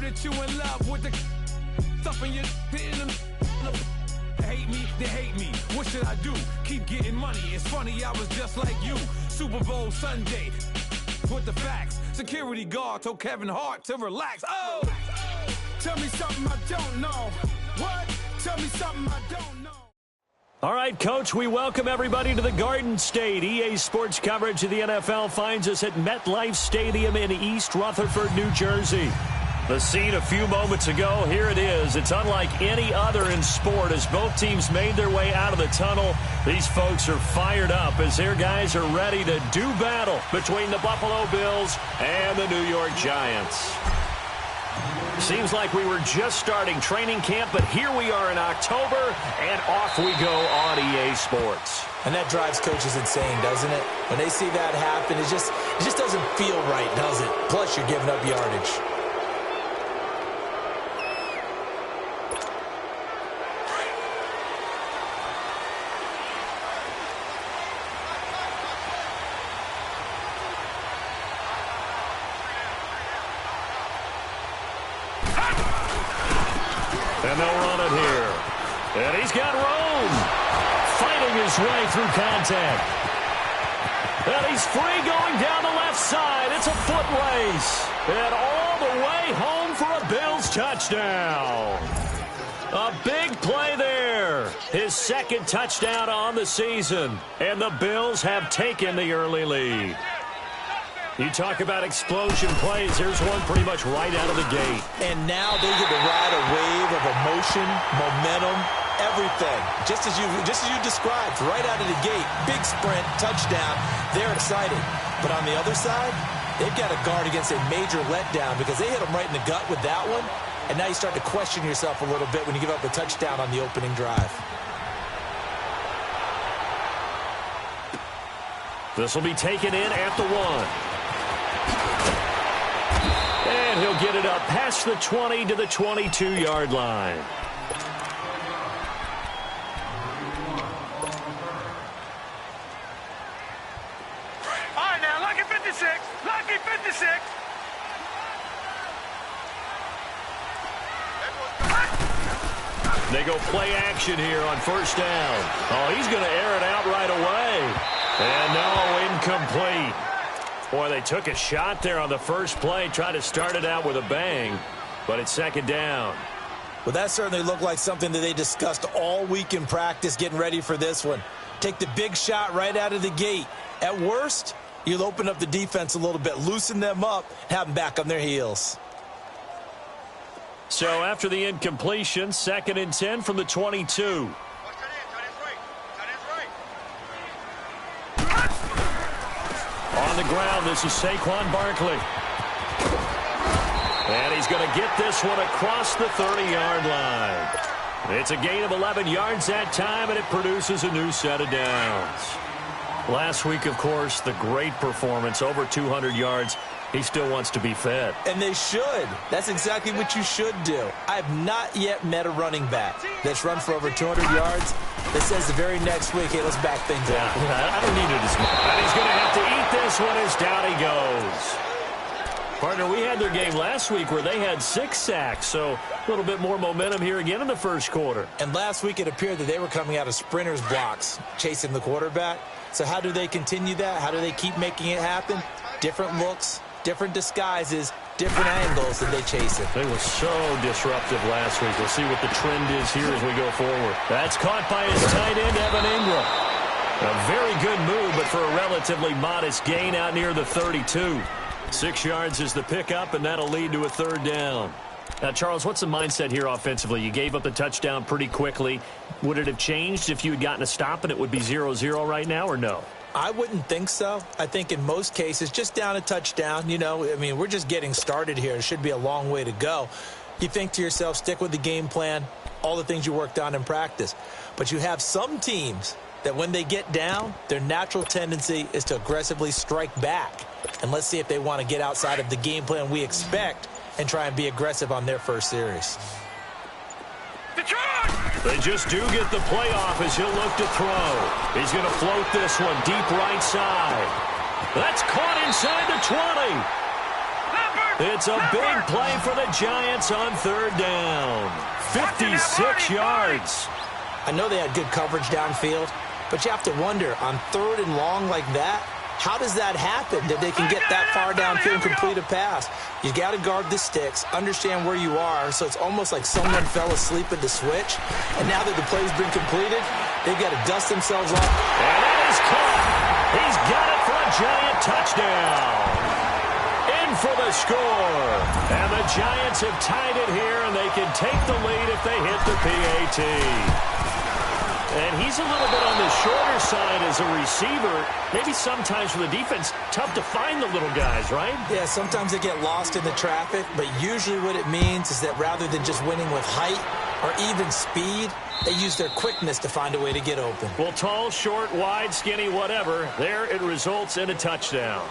heard that you in love with the stuff in your hate me, they hate me. What should I do? Keep getting money. It's funny, I was just like you. Super Bowl Sunday with the facts. Security guard told Kevin Hart to relax. Oh, tell me something I don't know. What? Tell me something I don't know. All right, Coach, we welcome everybody to the Garden State. EA Sports coverage of the NFL finds us at MetLife Stadium in East Rutherford, New Jersey. The scene a few moments ago, here it is. It's unlike any other in sport as both teams made their way out of the tunnel. These folks are fired up as their guys are ready to do battle between the Buffalo Bills and the New York Giants. Seems like we were just starting training camp, but here we are in October, and off we go on EA Sports. And that drives coaches insane, doesn't it? When they see that happen, it just doesn't feel right, does it? Plus, you're giving up yardage. And they'll run it here. And he's got room. Fighting his way through contact. And he's free going down the left side. It's a foot race. And all the way home for a Bills touchdown. A big play there. His second touchdown on the season. And the Bills have taken the early lead. You talk about explosion plays. Here's one pretty much right out of the gate. And now they get to ride a wave of emotion, momentum, everything. Just as you described, right out of the gate. Big sprint, touchdown. They're excited. But on the other side, they've got to guard against a major letdown because they hit them right in the gut with that one. And now you start to question yourself a little bit when you give up a touchdown on the opening drive. This will be taken in at the 1. And he'll get it up past the 20 to the 22-yard line. All right, now, lucky 56. Lucky 56. They go play action here on first down. Oh, he's going to air it out right away. And no, incomplete. Boy, they took a shot there on the first play, tried to start it out with a bang, but it's second down. Well, that certainly looked like something that they discussed all week in practice getting ready for this one. Take the big shot right out of the gate. At worst, you'll open up the defense a little bit, loosen them up, have them back on their heels. So after the incompletion, 2nd and 10 from the 22. On the ground, this is Saquon Barkley. And he's going to get this one across the 30-yard line. It's a gain of 11 yards that time, and it produces a new set of downs. Last week, of course, the great performance, over 200 yards. He still wants to be fed. And they should. That's exactly what you should do. I have not yet met a running back that's run for over 200 yards that says the very next week, hey, let's back things up. I don't need it as much. And he's going to have to eat this one as down he goes. Partner, we had their game last week where they had 6 sacks, so a little bit more momentum here again in the first quarter. And last week it appeared that they were coming out of sprinters blocks, chasing the quarterback. So how do they continue that? How do they keep making it happen? Different looks, different disguises, different angles that they chase it. They were so disruptive last week. We'll see what the trend is here as we go forward. That's caught by his tight end, Evan Ingram. A very good move, but for a relatively modest gain out near the 32. 6 yards is the pickup, and that'll lead to a 3rd down. Now, Charles, what's the mindset here offensively? You gave up the touchdown pretty quickly. Would it have changed if you had gotten a stop and it would be 0-0 right now, or no? I wouldn't think so. I think in most cases, just down a touchdown, we're just getting started here. It should be a long way to go. You think to yourself, stick with the game plan, all the things you worked on in practice. But you have some teams that when they get down, their natural tendency is to aggressively strike back. And let's see if they want to get outside of the game plan we expect and try and be aggressive on their first series. They just do get the playoff as he'll look to throw. He's going to float this one deep right side. That's caught inside the 20. Number It's a big play for the Giants on third down. 56 yards. I know they had good coverage downfield, but you have to wonder, on third and long like that, how does that happen that they can get that far downfield and complete a pass? You got to guard the sticks, understand where you are, so it's almost like someone fell asleep at the switch, and now that the play's been completed, they've got to dust themselves off. And it is caught. He's got it for a Giant touchdown. In for the score. And the Giants have tied it here, and they can take the lead if they hit the PAT. And he's a little bit on the shorter side as a receiver. Maybe sometimes for the defense, tough to find the little guys, right? Yeah, sometimes they get lost in the traffic, but usually what it means is that rather than just winning with height or even speed, they use their quickness to find a way to get open. Well, tall, short, wide, skinny, whatever, there it results in a touchdown.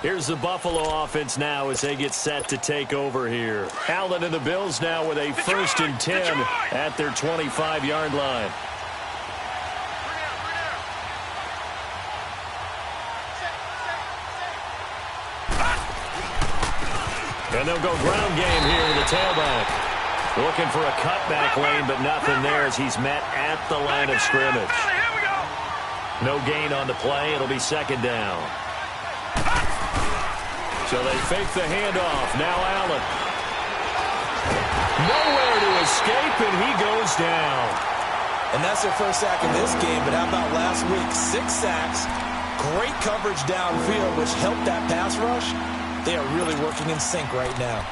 Here's the Buffalo offense now as they get set to take over here. Allen and the Bills now with a 1st and 10 at their 25-yard line. And they'll go ground game here with the tailback. Looking for a cutback lane, but nothing there as he's met at the line of scrimmage. No gain on the play. It'll be 2nd down. So they fake the handoff. Now Allen. Nowhere to escape, and he goes down. And that's their first sack in this game, but how about last week? 6 sacks, great coverage downfield, which helped that pass rush. They are really working in sync right now.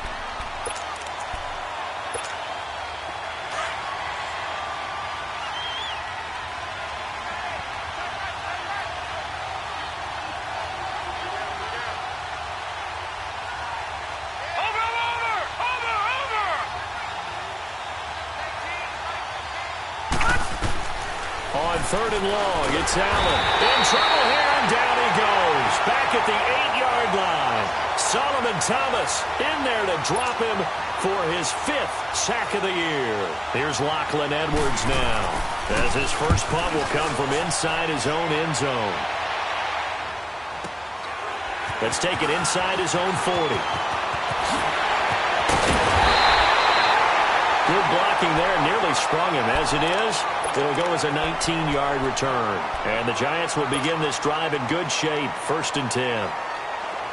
On 3rd and long, it's Allen. In trouble here, and down he goes. Back at the 8-yard line. Solomon Thomas in there to drop him for his 5th sack of the year. Here's Lachlan Edwards now, as his first punt will come from inside his own end zone. Let's take it inside his own 40. Good blocking there, nearly sprung him. As it is, it'll go as a 19-yard return. And the Giants will begin this drive in good shape, 1st and 10.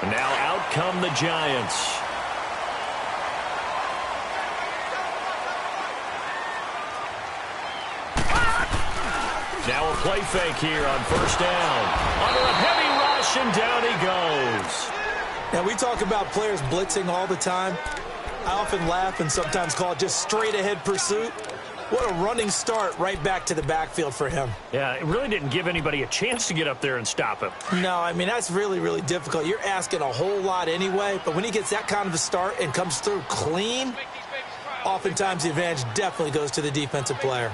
And now out come the Giants. Now a play fake here on 1st down. Under a heavy rush, and down he goes. Now, we talk about players blitzing all the time. I often laugh and sometimes call it just straight-ahead pursuit. What a running start right back to the backfield for him. Yeah, it really didn't give anybody a chance to get up there and stop him. No, I mean, that's really, really difficult. You're asking a whole lot anyway, but when he gets that kind of a start and comes through clean, oftentimes the advantage definitely goes to the defensive player.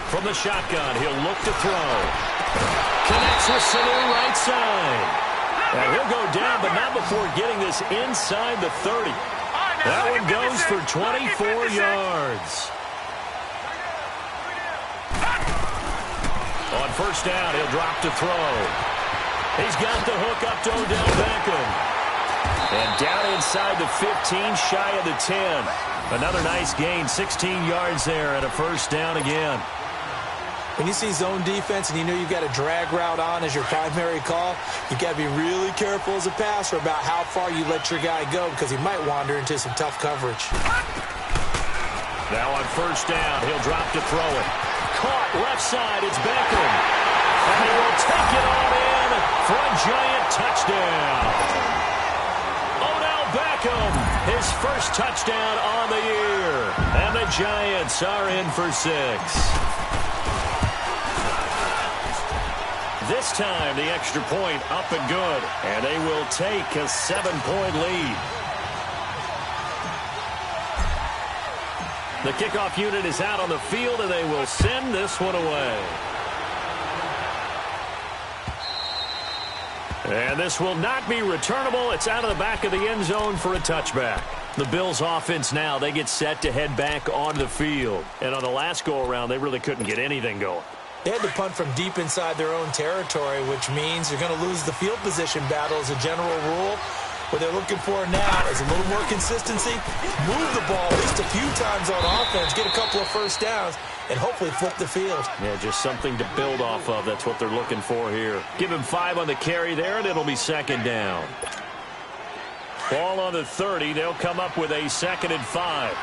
From the shotgun, he'll look to throw. Connects with Sanu right side. And he'll go down, but not before getting this inside the 30. That one goes for 24 yards. On 1st down, he'll drop to throw. He's got the hook up to Odell Beckham. And down inside the 15, shy of the 10. Another nice gain, 16 yards there, and a 1st down again. When you see zone defense and you know you've got a drag route on as your primary call, you've got to be really careful as a passer about how far you let your guy go because he might wander into some tough coverage. Now on 1st down, he'll drop to throw it. Caught left side, it's Beckham. And he will take it on in for a Giant touchdown. Odell Beckham, his first touchdown on the year. And the Giants are in for 6. This time, the extra point up and good. And they will take a 7-point lead. The kickoff unit is out on the field, and they will send this one away. And this will not be returnable. It's out of the back of the end zone for a touchback. The Bills offense now, they get set to head back onto the field. And on the last go-around, they really couldn't get anything going. They had to punt from deep inside their own territory, which means you're going to lose the field position battle as a general rule. What they're looking for now is a little more consistency, move the ball at least a few times on offense, get a couple of first downs, and hopefully flip the field. Yeah, just something to build off of. That's what they're looking for here. Give him 5 on the carry there, and it'll be second down. Ball on the 30. They'll come up with a 2nd and 5.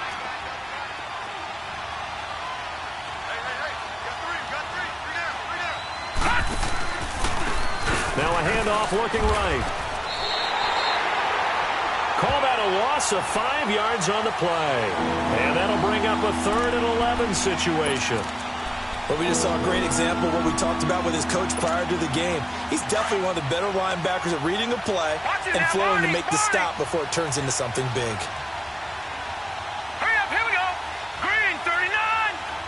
Now a handoff looking right. Call that a loss of 5 yards on the play. And that'll bring up a 3rd and 11 situation. Well, we just saw a great example of what we talked about with his coach prior to the game. He's definitely one of the better linebackers at reading a play and flowing to make the stop before it turns into something big. Hurry up, here we go. Green 39,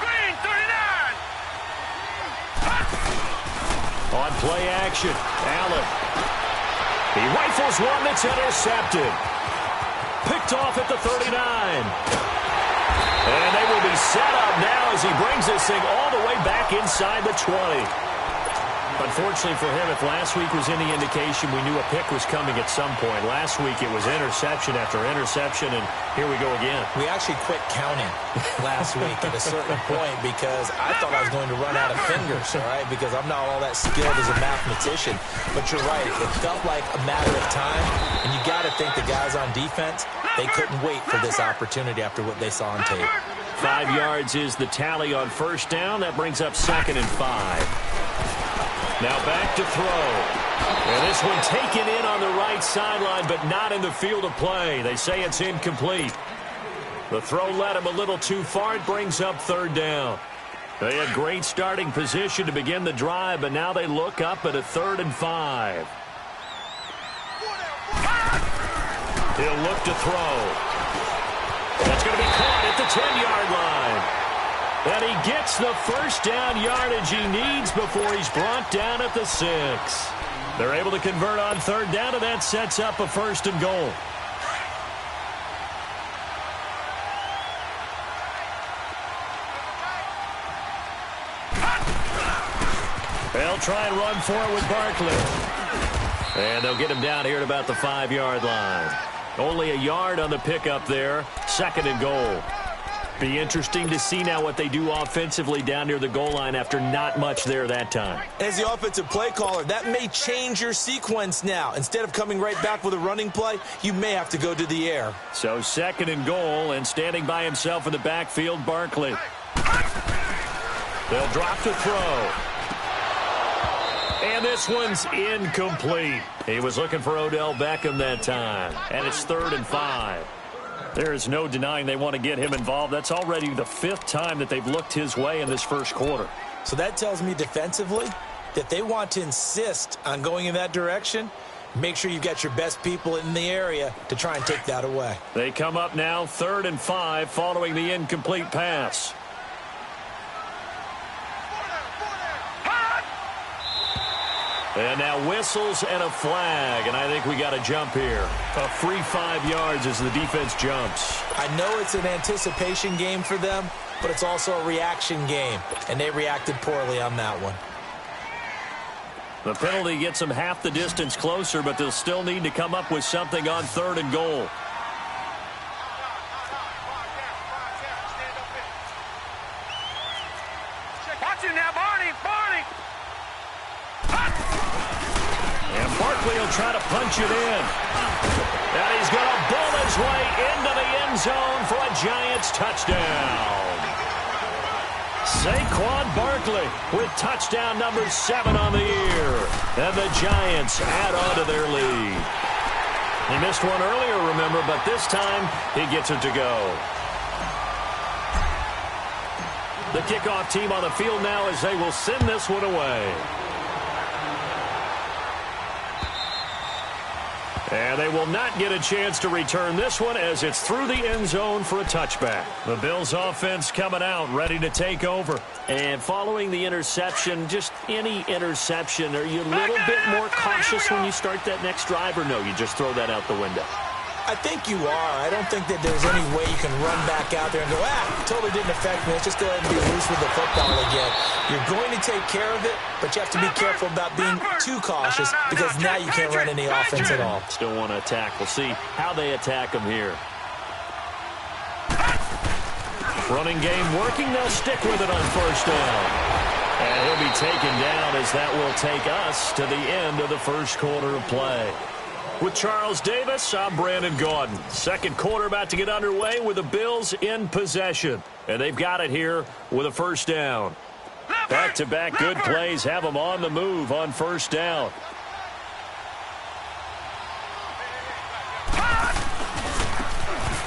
green 39. On play action, Allen. He rifles one that's intercepted. Picked off at the 39. And they will be set up now as he brings this thing all the way back inside the 20. Unfortunately for him, if last week was any indication, we knew a pick was coming at some point. Last week it was interception after interception, and here we go again. We actually quit counting last week at a certain point because I thought I was going to run out of fingers, all right, because I'm not all that skilled as a mathematician. But you're right, it felt like a matter of time, and you got to think the guys on defense, they couldn't wait for this opportunity after what they saw on tape. 5 yards is the tally on first down. That brings up 2nd and 5. Now back to throw. And this one taken in on the right sideline, but not in the field of play. They say it's incomplete. The throw led him a little too far. It brings up 3rd down. They had great starting position to begin the drive, but now they look up at a 3rd and 5. He'll look to throw. That's going to be caught at the 10-yard line. And he gets the first down yardage he needs before he's brought down at the 6. They're able to convert on 3rd down, and that sets up a 1st and goal. They'll try and run for it with Barkley. And they'll get him down here at about the 5-yard line. Only a yard on the pickup there. 2nd and goal. Be interesting to see now what they do offensively down near the goal line after not much there that time. As the offensive play caller, that may change your sequence now. Instead of coming right back with a running play, you may have to go to the air. So 2nd and goal, and standing by himself in the backfield, Barkley. They'll drop to throw. And this one's incomplete. He was looking for Odell Beckham that time. And it's 3rd and 5. There is no denying they want to get him involved. That's already the 5th time that they've looked his way in this first quarter. So that tells me defensively that they want to insist on going in that direction. Make sure you've got your best people in the area to try and take that away. They come up now 3rd and 5 following the incomplete pass. And now whistles and a flag, and I think we got a jump here. A free 5 yards as the defense jumps. I know it's an anticipation game for them, but it's also a reaction game, and they reacted poorly on that one. The penalty gets them half the distance closer, but they'll still need to come up with something on 3rd and goal. Watch it now, Barney, Barney. And Barkley will try to punch it in. And he's going to bull his way into the end zone for a Giants touchdown. Saquon Barkley with touchdown number 7 on the year. And the Giants add on to their lead. He missed one earlier, remember, but this time he gets it to go. The kickoff team on the field now as they will send this one away. And they will not get a chance to return this one as it's through the end zone for a touchback. The Bills offense coming out, ready to take over. And following the interception, just any interception, are you a little bit more cautious when you start that next drive, or no, you just throw that out the window? I think you are. I don't think that there's any way you can run back out there and go, totally didn't affect me. Let's just go ahead and be loose with the football again. You're going to take care of it, but you have to be careful about being too cautious because now you can't run any offense at all. Still want to attack. We'll see how they attack him here. Running game working. They'll stick with it on first down. And he'll be taken down as that will take us to the end of the first quarter of play. With Charles Davis, I'm Brandon Gaudin. Second quarter about to get underway with the Bills in possession. And they've got it here with a first down. Back-to-back good plays have them on the move on first down.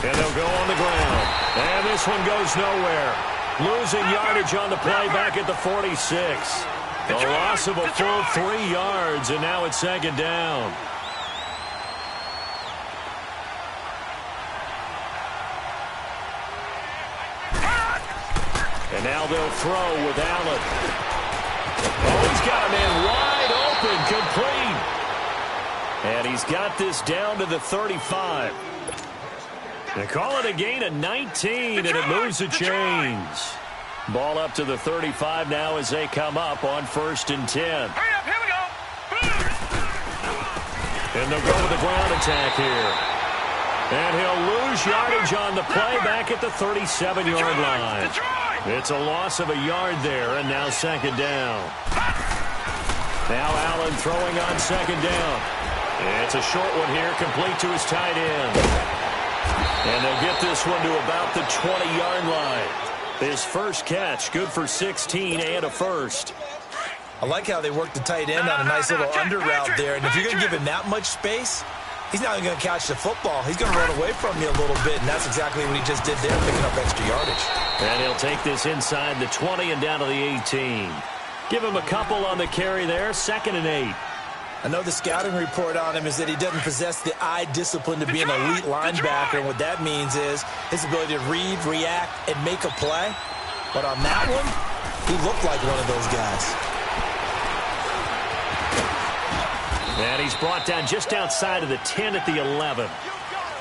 And they'll go on the ground. And this one goes nowhere. Losing yardage on the play back at the 46. The loss of a full 3 yards, and now it's second down. And now they'll throw with Allen. Oh, he's got a man wide open, complete. And he's got this down to the 35. They call it a gain of 19, and it moves the chains. Ball up to the 35 now as they come up on 1st and 10. Hurry up, here we go. And they'll go with the ground attack here. And he'll lose yardage on the play back at the 37-yard line. It's a loss of a yard there, and now second down. Now Allen throwing on second down. It's a short one here, complete to his tight end. And they'll get this one to about the 20-yard line. His first catch, good for 16 and a first. I like how they work the tight end on a nice little under route there. And if you're going to give him that much space, he's not going to catch the football. He's going to run away from you a little bit, and that's exactly what he just did there, picking up extra yardage. And he'll take this inside the 20 and down to the 18. Give him a couple on the carry there, 2nd and 8. I know the scouting report on him is that he doesn't possess the eye discipline to be an elite linebacker, and what that means is his ability to read, react, and make a play. But on that one, he looked like one of those guys. And he's brought down just outside of the 10 at the 11.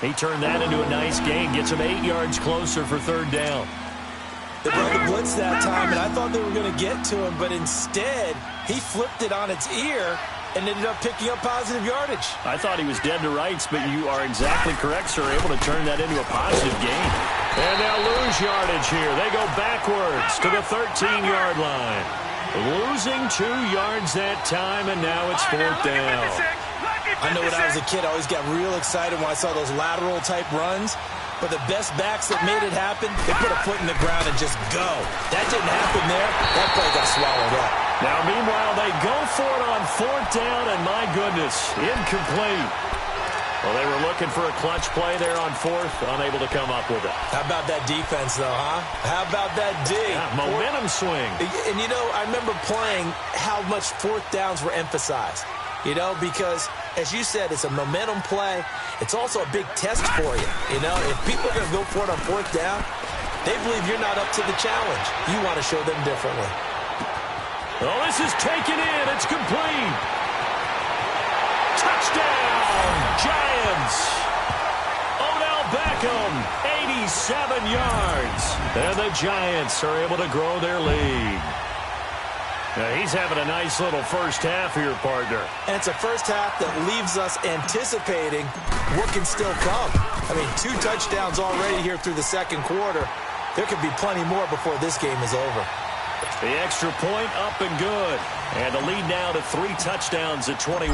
He turned that into a nice gain, gets him 8 yards closer for 3rd down. They brought the blitz that time, and I thought they were going to get to him, but instead, he flipped it on its ear and ended up picking up positive yardage. I thought he was dead to rights, but you are exactly correct, sir. Able to turn that into a positive gain. And they'll lose yardage here. They go backwards to the 13-yard line. Losing 2 yards that time, and now it's 4th down. I know when I was a kid, I always got real excited when I saw those lateral-type runs. But the best backs that made it happen, they put a foot in the ground and just go. That didn't happen there. That play got swallowed up. Now, meanwhile, they go for it on 4th down, and my goodness, incomplete. Well, they were looking for a clutch play there on 4th, unable to come up with it. How about that defense, though, huh? How about that D? Yeah, momentum swing. And, you know, I remember playing how much 4th downs were emphasized. You know, because, as you said, it's a momentum play. It's also a big test for you. You know, if people are going to go for it on 4th down, they believe you're not up to the challenge. You want to show them differently. Oh, this is taken in. It's complete. Touchdown, Giants. Odell Beckham, 87 yards. And the Giants are able to grow their lead. Now, he's having a nice little first half here, partner. And it's a first half that leaves us anticipating what can still come. I mean, 2 touchdowns already here through the second quarter. There could be plenty more before this game is over. The extra point up and good. And the lead now to 3 touchdowns at 21.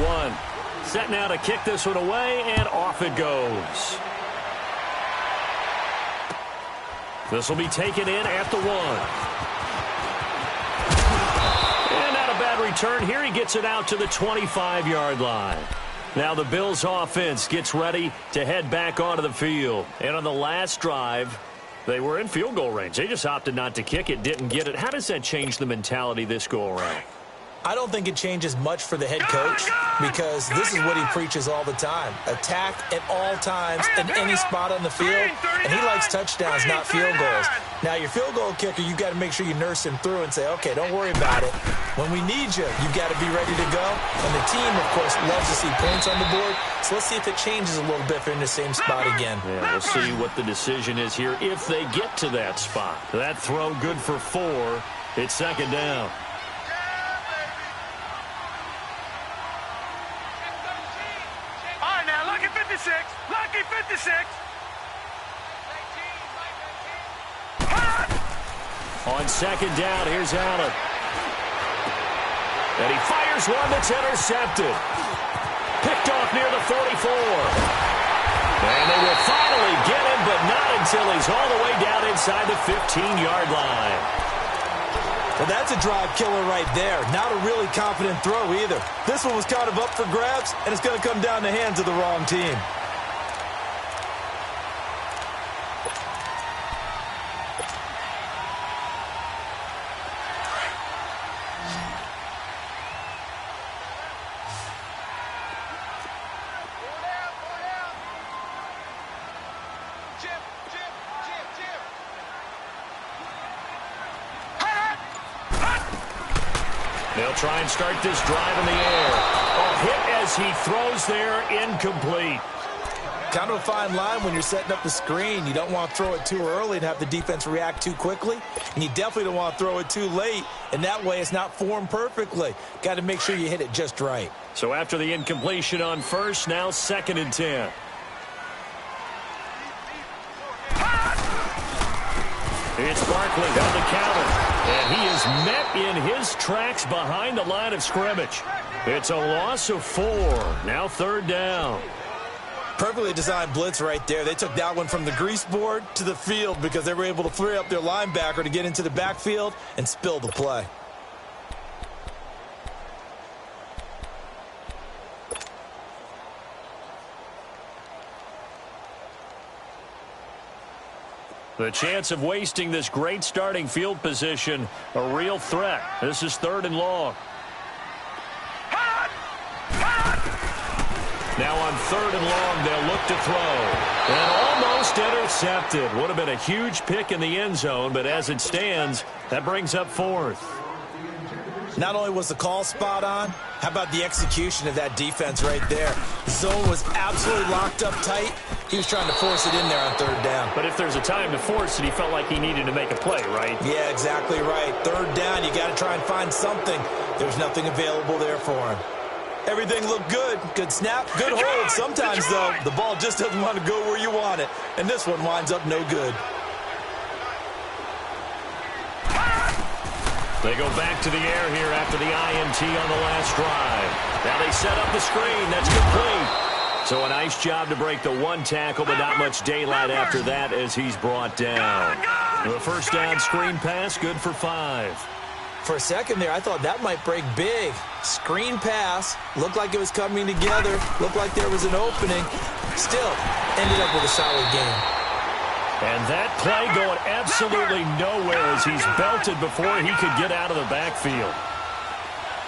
Set now to kick this one away, and off it goes. This will be taken in at the 1. Return here. He gets it out to the 25-yard line. Now the Bills offense gets ready to head back onto the field. And on the last drive, they were in field goal range. They just opted not to kick it, didn't get it. How does that change the mentality this go around? I don't think it changes much for the head coach because this is what he preaches all the time. Attack at all times in any spot on the field, and he likes touchdowns, not field goals. Now, your field goal kicker, you've got to make sure you nurse him through and say, okay, don't worry about it. When we need you, you've got to be ready to go. And the team, of course, loves to see points on the board. So let's see if it changes a little bit if they're in the same spot again. Yeah, we'll see what the decision is here if they get to that spot. That throw good for 4. It's second down. Lucky 56. On second down, here's Allen. And he fires one that's intercepted. Picked off near the 44. And they will finally get him, but not until he's all the way down inside the 15-yard line. Well, that's a drive killer right there. Not a really confident throw either. This one was kind of up for grabs, and it's going to come down the hands of the wrong team. They'll try and start this drive in the air. A hit as he throws there, incomplete. Kind of a fine line when you're setting up the screen. You don't want to throw it too early and have the defense react too quickly. And you definitely don't want to throw it too late. And that way it's not formed perfectly. Got to make sure you hit it just right. So after the incompletion on first, now 2nd and 10. It's Barkley on the counter. And he is met in his tracks behind the line of scrimmage. It's a loss of 4. Now 3rd down. Perfectly designed blitz right there. They took that one from the grease board to the field because they were able to free up their linebacker to get into the backfield and spill the play. The chance of wasting this great starting field position, a real threat. This is 3rd and long. Now on 3rd and long, they'll look to throw. And almost intercepted. Would have been a huge pick in the end zone, but as it stands, that brings up 4th. Not only was the call spot on, how about the execution of that defense right there? The zone was absolutely locked up tight. He was trying to force it in there on 3rd down. But if there's a time to force it, he felt like he needed to make a play, right? Yeah, exactly right. 3rd down, you got to try and find something. There's nothing available there for him. Everything looked good. Good snap, good hold. Sometimes, though, the ball just doesn't want to go where you want it. And this one winds up no good. They go back to the air here after the INT on the last drive. Now they set up the screen. That's complete. So a nice job to break the 1 tackle, but not much daylight after that as he's brought down. The 1st down screen pass, good for 5. For a second there, I thought that might break big. Screen pass, looked like it was coming together, looked like there was an opening. Still, ended up with a solid game. And that play going absolutely nowhere as he's belted before he could get out of the backfield.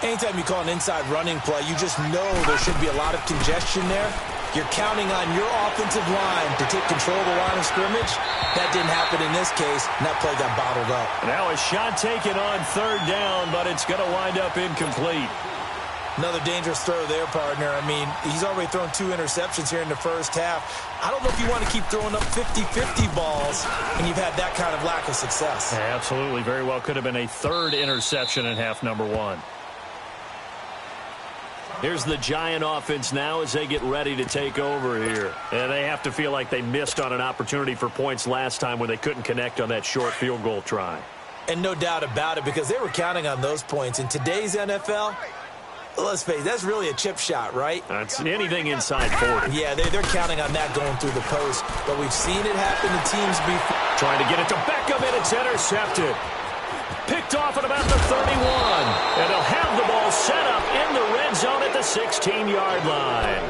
Anytime you call an inside running play, you just know there should be a lot of congestion there. You're counting on your offensive line to take control of the line of scrimmage. That didn't happen in this case, and that play got bottled up. Now a shot taken on 3rd down, but it's going to wind up incomplete. Another dangerous throw there, partner. I mean, he's already thrown 2 interceptions here in the first half. I don't know if you want to keep throwing up 50-50 balls when you've had that kind of lack of success. Yeah, absolutely. Very well could have been a 3rd interception in half number 1. Here's the Giant offense now as they get ready to take over here. And they have to feel like they missed on an opportunity for points last time when they couldn't connect on that short field goal try. And no doubt about it, because they were counting on those points. In today's NFL, let's face it, that's really a chip shot, right? That's anything inside 40. Yeah, they're counting on that going through the post. But we've seen it happen to teams before. Trying to get it to Beckham, and it's intercepted. Picked off at about the 31. And he'll have the ball set up in the red zone at the 16-yard line.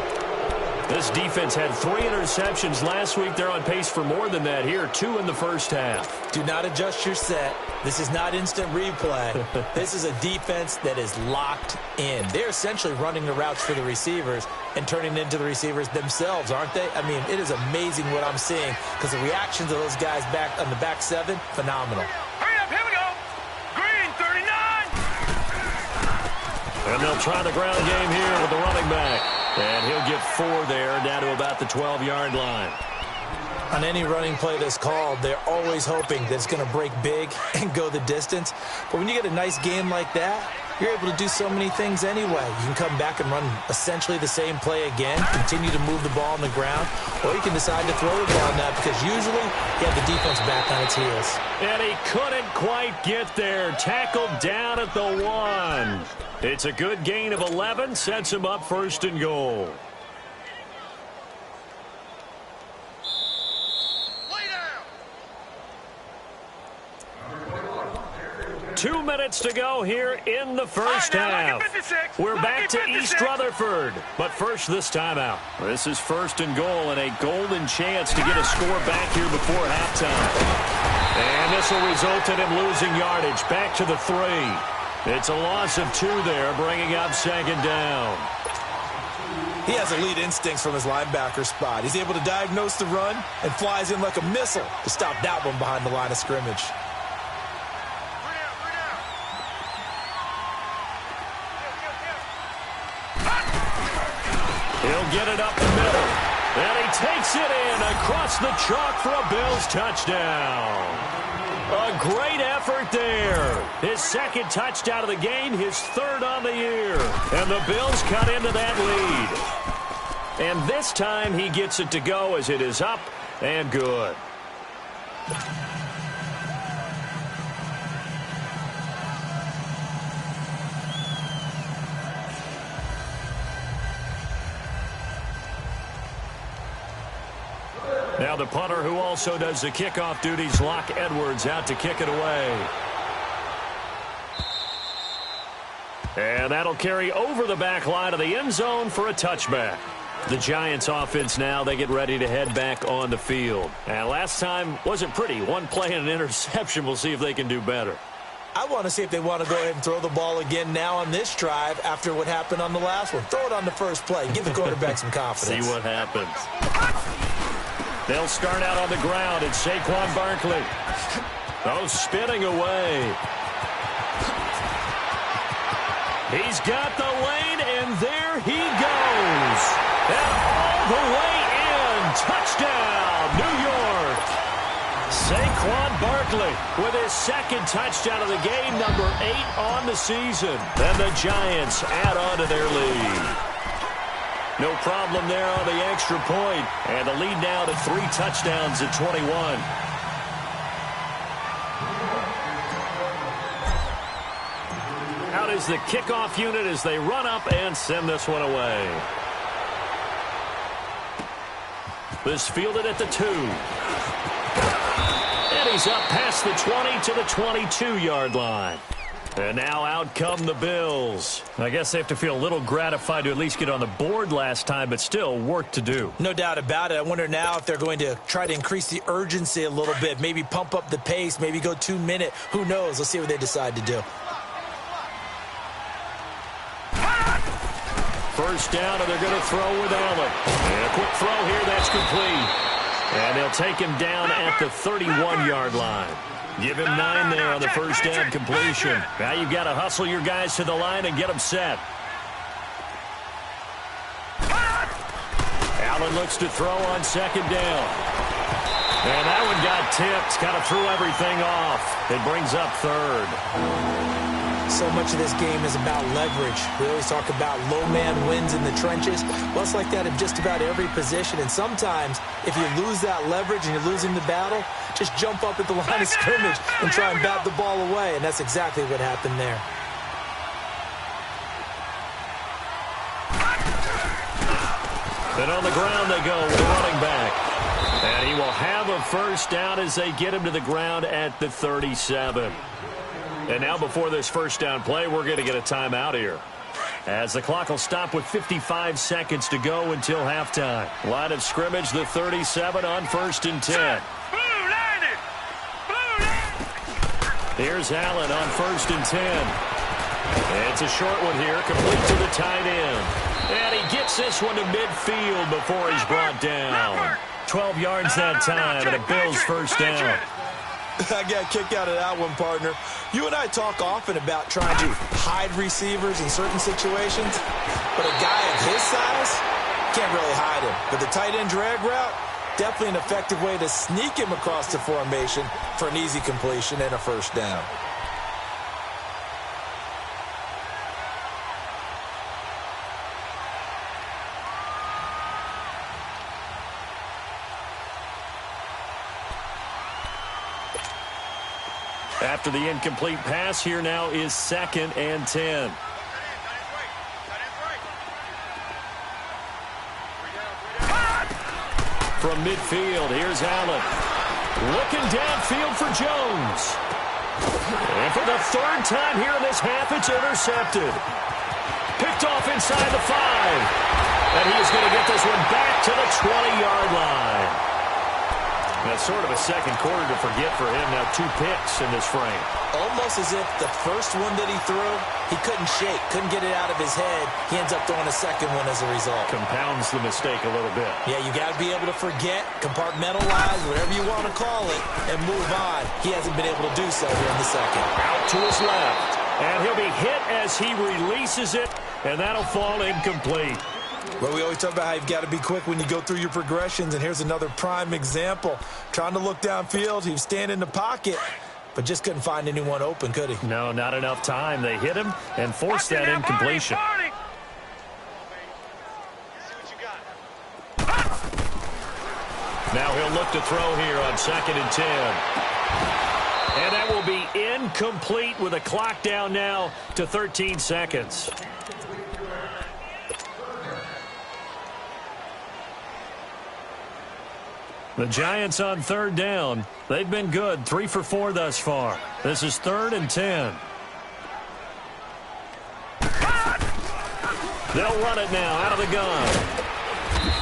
This defense had 3 interceptions last week. They're on pace for more than that here, 2 in the first half. Do not adjust your set. This is not instant replay. This is a defense that is locked in. They're essentially running the routes for the receivers and turning into the receivers themselves, aren't they? I mean, it is amazing what I'm seeing because the reactions of those guys back on the back 7, phenomenal. Hurry up, here we go. Green 39. And they'll try the ground game here with the running back. And he'll get 4 there, down to about the 12-yard line. On any running play that's called, they're always hoping that it's going to break big and go the distance. But when you get a nice game like that, you're able to do so many things anyway. You can come back and run essentially the same play again, continue to move the ball on the ground, or you can decide to throw the ball now because usually you have the defense back on its heels. And he couldn't quite get there. Tackled down at the 1. It's a good gain of 11, sets him up 1st and goal. 2 minutes to go here in the first half. We're back to East Rutherford, but first this timeout. This is 1st and goal and a golden chance to get a score back here before halftime. And this will result in him losing yardage. Back to the 3. It's a loss of 2 there, bringing up 2nd down. He has elite instincts from his linebacker spot. He's able to diagnose the run and flies in like a missile to stop that one behind the line of scrimmage. He'll get it up the middle. And he takes it in across the chalk for a Bills touchdown. A great effort there. His 2nd touchdown of the game, his 3rd on the year. And the Bills cut into that lead. And this time he gets it to go as it is up and good. Now the punter who also does the kickoff duties, Locke Edwards, out to kick it away. And that'll carry over the back line of the end zone for a touchback. The Giants offense now, they get ready to head back on the field. And last time wasn't pretty. 1 play and an interception. We'll see if they can do better. I want to see if they want to go ahead and throw the ball again now on this drive after what happened on the last one. Throw it on the first play. Give the quarterback some confidence. See what happens. They'll start out on the ground. It's Saquon Barkley. Oh, spinning away. He's got the lane, and there he goes. And all the way in. Touchdown, New York. Saquon Barkley with his 2nd touchdown of the game, number 8 on the season. And the Giants add on to their lead. No problem there on the extra point. And the lead now to 3 touchdowns at 21. Out is the kickoff unit as they run up and send this one away. This fielded at the 2. And he's up past the 20 to the 22-yard line. And now out come the Bills. I guess they have to feel a little gratified to at least get on the board last time, but still work to do. No doubt about it. I wonder now if they're going to try to increase the urgency a little bit, maybe pump up the pace, maybe go 2-minute. Who knows? Let's see what they decide to do. First down, and they're going to throw with Allen. And a quick throw here, that's complete. And they'll take him down at the 31-yard line. Give him 9 there on the first down completion. Now you've got to hustle your guys to the line and get them set. Allen looks to throw on 2nd down. And that one got tipped. Kind of threw everything off. It brings up 3rd. So much of this game is about leverage. We always talk about low man wins in the trenches. Well, it's like that in just about every position. And sometimes, if you lose that leverage and you're losing the battle, just jump up at the line of scrimmage and try and bat the ball away. And that's exactly what happened there. Then on the ground they go with the running back. And he will have a first down as they get him to the ground at the 37. And now before this first down play, we're going to get a timeout here. as the clock will stop with 55 seconds to go until halftime. Line of scrimmage, the 37 on 1st and 10. Here's Allen on 1st and 10. It's a short one here, complete to the tight end. And he gets this one to midfield before he's brought down. 12 yards that time, and a Bills first down. I got a kick out of that one, partner. You and I talk often about trying to hide receivers in certain situations, but a guy of his size can't really hide him. But the tight end drag route, definitely an effective way to sneak him across the formation for an easy completion and a first down. After the incomplete pass, here now is 2nd and 10. From midfield, here's Allen. Looking downfield for Jones. And for the 3rd time here in this half, it's intercepted. Picked off inside the 5. And he's going to get this one back to the 20-yard line. That's sort of a second quarter to forget for him. Now 2 picks in this frame. Almost as if the first one that he threw, he couldn't shake, couldn't get it out of his head. He ends up throwing a second one as a result. Compounds the mistake a little bit. Yeah, you got to be able to forget, compartmentalize, whatever you want to call it, and move on. He hasn't been able to do so here in the second. Out to his left. And he'll be hit as he releases it, and that'll fall incomplete. Well, we always talk about how you've got to be quick when you go through your progressions, and here's another prime example. Trying to look downfield, he was standing in the pocket, but just couldn't find anyone open, could he? No, not enough time. They hit him and forced that incompletion. Now he'll look to throw here on 2nd and 10. And that will be incomplete with a clock down now to 13 seconds. The Giants on 3rd down. They've been good, 3 for 4 thus far. This is 3rd and 10. They'll run it now out of the gun.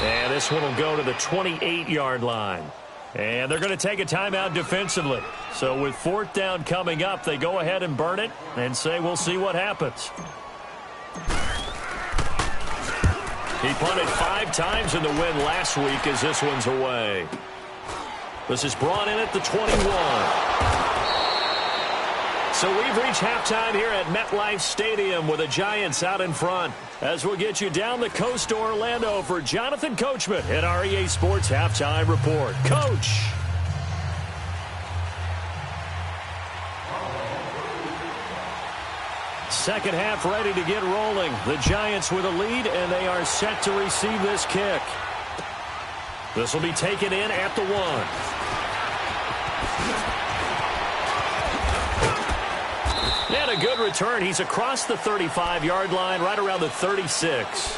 And this one will go to the 28-yard line. And they're going to take a timeout defensively. So with 4th down coming up, they go ahead and burn it and say we'll see what happens. He punted 5 times in the win last week as this one's away. This is brought in at the 21. So we've reached halftime here at MetLife Stadium with the Giants out in front. As we'll get you down the coast to Orlando for Jonathan Coachman at our EA Sports Halftime Report. Coach. Second half ready to get rolling. The Giants with a lead, and they are set to receive this kick. This will be taken in at the 1. And a good return. He's across the 35-yard line, right around the 36.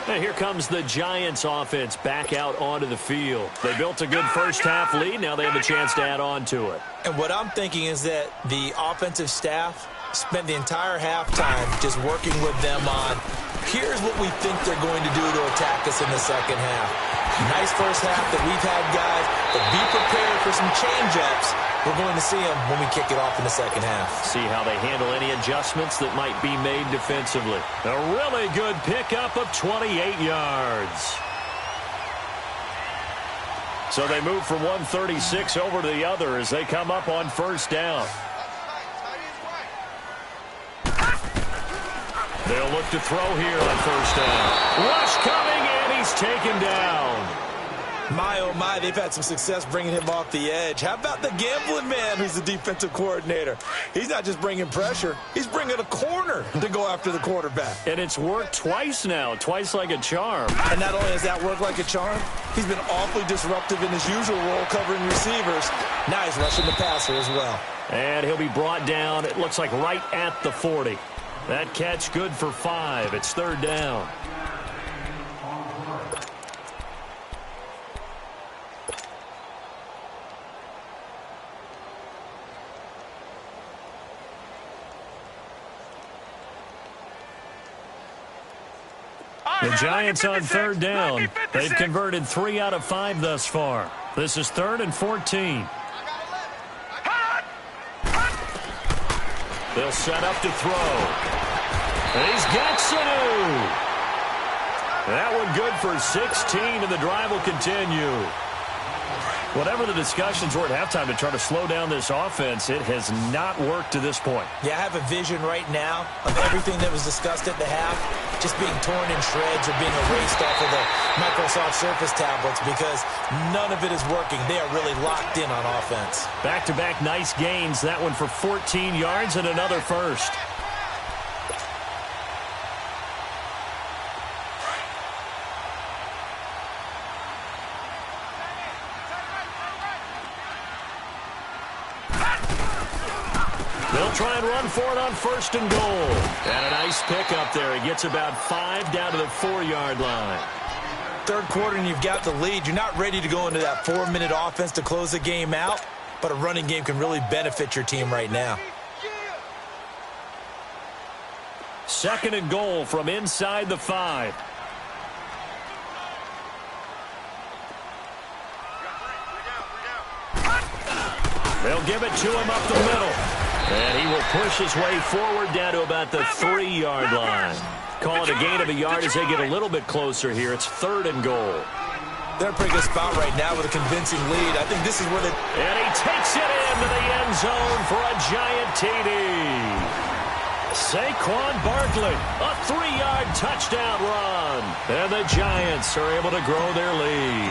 And here comes the Giants offense back out onto the field. They built a good first half lead. Now they have a chance to add on to it. And what I'm thinking is that the offensive staff spend the entire halftime just working with them on, here's what we think they're going to do to attack us in the second half. Nice first half that we've had, guys, but be prepared for some change-ups. We're going to see them when we kick it off in the second half. See how they handle any adjustments that might be made defensively. A really good pickup of 28 yards. So they move from 136 over to the other as they come up on 1st down. They'll look to throw here on 1st down. Rush coming, and he's taken down. My, oh my, they've had some success bringing him off the edge. How about the gambling man who's the defensive coordinator? He's not just bringing pressure. He's bringing a corner to go after the quarterback. And it's worked twice now, twice like a charm. And not only has that worked like a charm, he's been awfully disruptive in his usual role covering receivers. Now he's rushing the passer as well. And he'll be brought down, it looks like right at the 40. That catch good for 5. It's 3rd down. The Giants on third down. They've converted 3 out of 5 thus far. This is 3rd and 14. They'll set up to throw. And he's got Sanu. That one good for 16, and the drive will continue. Whatever the discussions were at halftime to try to slow down this offense, it has not worked to this point. Yeah, I have a vision right now of everything that was discussed at the half just being torn in shreds or being erased off of the Microsoft Surface tablets because none of it is working. They are really locked in on offense. Back-to-back nice gains. That one for 14 yards and another first. They'll try and run for it on 1st and goal. And a nice pickup there. He gets about 5 down to the 4-yard line. Third quarter and you've got the lead. You're not ready to go into that 4-minute offense to close the game out, but a running game can really benefit your team right now. 2nd and goal from inside the 5. They'll give it to him up the middle. And he will push his way forward down to about the 3-yard line. Call it a gain of a yard as they get a little bit closer here. It's 3rd and goal. They're in a pretty good spot right now with a convincing lead. I think this is where they... And he takes it into the end zone for a giant TD. Saquon Barkley, a 3-yard touchdown run. And the Giants are able to grow their lead.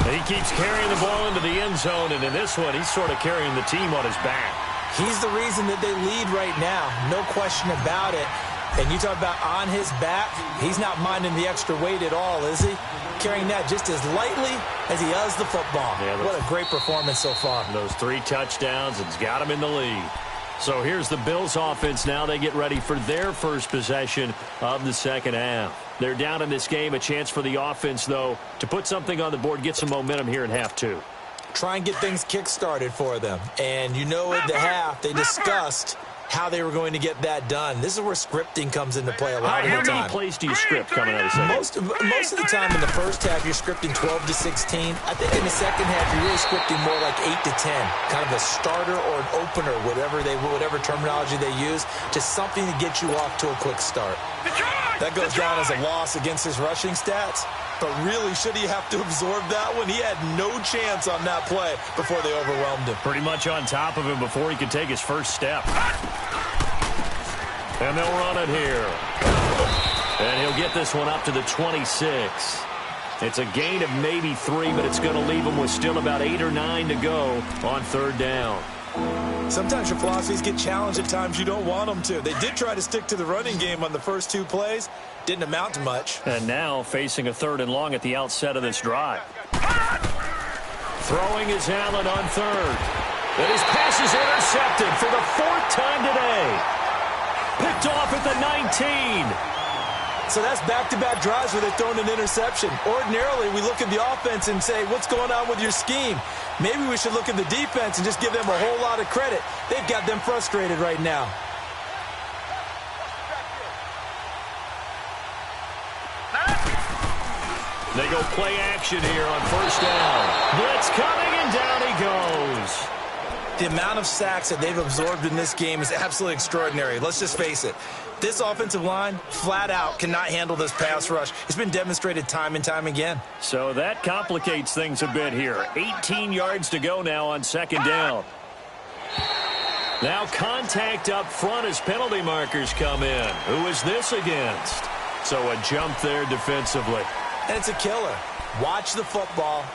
He keeps carrying the ball into the end zone, and in this one, he's sort of carrying the team on his back. He's the reason that they lead right now. No question about it. And you talk about on his back, he's not minding the extra weight at all, is he? Carrying that just as lightly as he does the football. Yeah, what a great performance so far. Those 3 touchdowns, it's got him in the lead. So here's the Bills offense now. They get ready for their first possession of the second half. They're down in this game. A chance for the offense, though, to put something on the board, get some momentum here in half 2. Try and get things kick-started for them. And you know at the half, they discussed how they were going to get that done. This is where scripting comes into play a lot of the time. How many plays do you script coming out of the second? Most of the time in the first half, you're scripting 12 to 16. I think in the second half, you're really scripting more like 8 to 10. Kind of a starter or an opener, whatever terminology they use, just something to get you off to a quick start. That goes down as a loss against his rushing stats. But really, should he have to absorb that one? He had no chance on that play before they overwhelmed him. Pretty much on top of him before he could take his first step. And they'll run it here. And he'll get this one up to the 26. It's a gain of maybe 3, but it's going to leave him with still about 8 or 9 to go on 3rd down. Sometimes your philosophies get challenged at times you don't want them to. They did try to stick to the running game on the first 2 plays. Didn't amount to much. And now facing a 3rd and long at the outset of this drive. Throwing is Allen on 3rd. And his pass is intercepted for the 4th time today. Picked off at the 19. So that's back-to-back drives where they've thrown an interception. Ordinarily, we look at the offense and say, what's going on with your scheme? Maybe we should look at the defense and just give them a whole lot of credit. They've got them frustrated right now. They go play action here on 1st down. Blitz coming, and down he goes. The amount of sacks that they've absorbed in this game is absolutely extraordinary. Let's just face it. This offensive line, flat out, cannot handle this pass rush. It's been demonstrated time and time again. So that complicates things a bit here. 18 yards to go now on 2nd down. Now contact up front as penalty markers come in. Who is this against? So a jump there defensively. And it's a killer. Watch the football.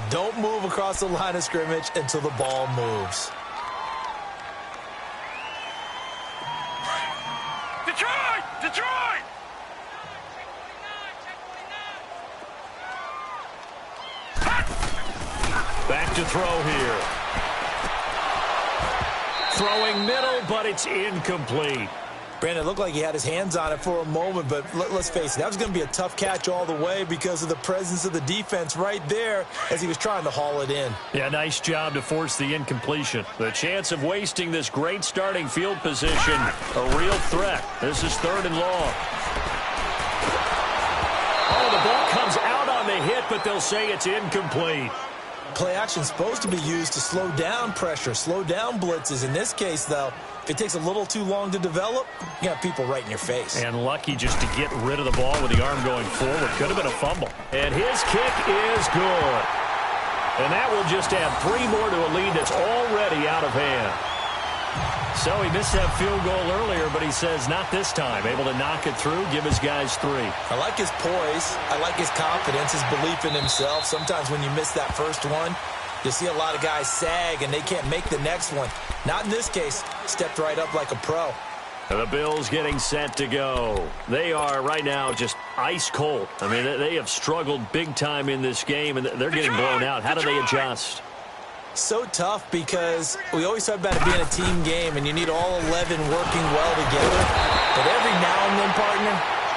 Don't move across the line of scrimmage until the ball moves. Detroit! Back to throw here. Throwing middle, but it's incomplete. Brandon, it looked like he had his hands on it for a moment, but let's face it, that was going to be a tough catch all the way because of the presence of the defense right there as he was trying to haul it in. Yeah, nice job to force the incompletion. The chance of wasting this great starting field position, a real threat. This is 3rd and long. they'll say it's incomplete. Play action is supposed to be used to slow down pressure, slow down blitzes. In this case, though, if it takes a little too long to develop, you got people right in your face. And lucky just to get rid of the ball with the arm going forward. Could have been a fumble. And his kick is good. And that will just add 3 more to a lead that's already out of hand. So he missed that field goal earlier, but he says not this time. Able to knock it through, give his guys 3. I like his poise. I like his confidence, his belief in himself. Sometimes when you miss that first one, you see a lot of guys sag and they can't make the next one. Not in this case. Stepped right up like a pro. The Bills getting set to go. They are right now just ice cold. I mean, they have struggled big time in this game, and they're getting blown out. How do they adjust? So tough because we always talk about it being a team game, and you need all 11 working well together. But every now and then, partner,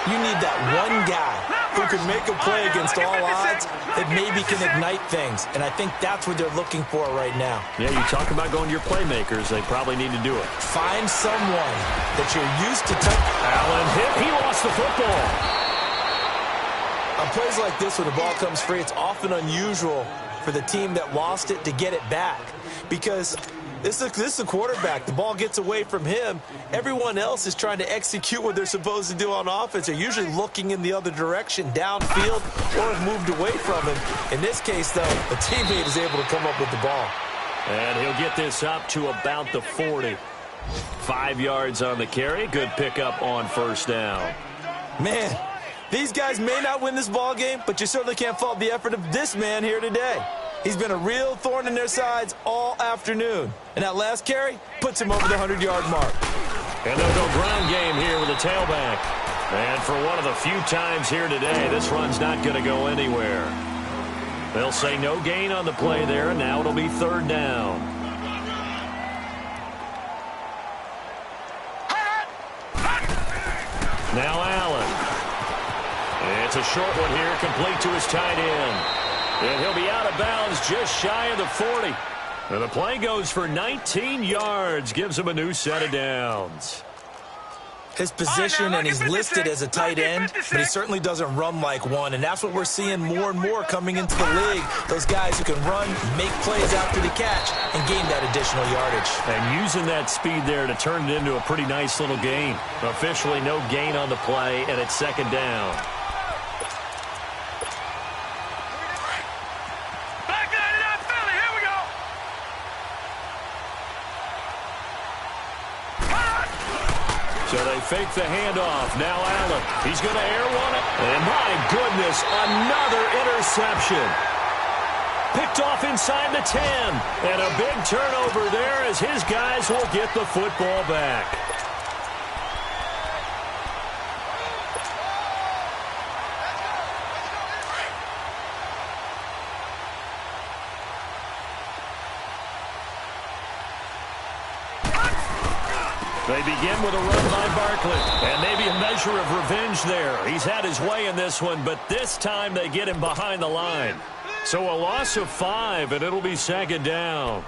you need that one guy who can make a play against all odds that maybe can ignite things. And I think that's what they're looking for right now. Yeah, you talk about going to your playmakers. They probably need to do it. Find someone that you're used to touching. Allen hit. He lost the football. On plays like this, when the ball comes free, it's often unusual for the team that lost it to get it back. Because this is the quarterback. The ball gets away from him. Everyone else is trying to execute what they're supposed to do on offense. They're usually looking in the other direction, downfield, or have moved away from him. In this case, though, a teammate is able to come up with the ball. And he'll get this up to about the 40. 5 yards on the carry. Good pickup on first down. Man, these guys may not win this ball game, but you certainly can't fault the effort of this man here today. He's been a real thorn in their sides all afternoon. And that last carry puts him over the 100-yard mark. And they'll go ground game here with a tailback. And for one of the few times here today, this run's not going to go anywhere. They'll say no gain on the play there, and now it'll be 3rd down. Now Allen. It's a short one here, complete to his tight end. And he'll be out of bounds just shy of the 40. And the play goes for 19 yards, gives him a new set of downs. His position, and he's listed as a tight end, but he certainly doesn't run like one, and that's what we're seeing more and more coming into the league. Those guys who can run, make plays after the catch, and gain that additional yardage. And using that speed there to turn it into a pretty nice little gain. Officially no gain on the play, and it's 2nd down. So they fake the handoff. Now Allen. He's going to air one. And my goodness, another interception. Picked off inside the 10. And a big turnover there as his guys will get the football back. They begin with a run by Barkley, and maybe a measure of revenge there. He's had his way in this one, but this time they get him behind the line. So a loss of 5, and it'll be 2nd down.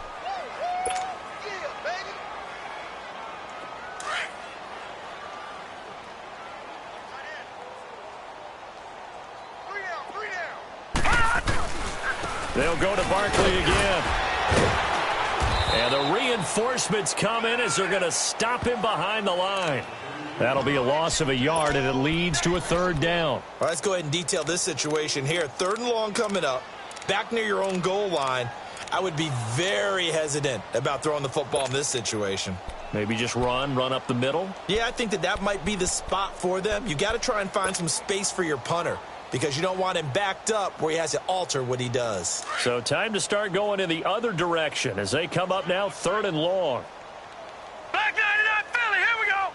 They'll go to Barkley again. And the reinforcements come in as they're going to stop him behind the line. That'll be a loss of a yard, and it leads to a 3rd down. All right, let's go ahead and detail this situation here. 3rd and long coming up, back near your own goal line. I would be very hesitant about throwing the football in this situation. Maybe just run up the middle? Yeah, I think that might be the spot for them. You got to try and find some space for your punter, because you don't want him backed up where he has to alter what he does. So time to start going in the other direction as they come up now 3rd and long. Back 99 Philly, here we go.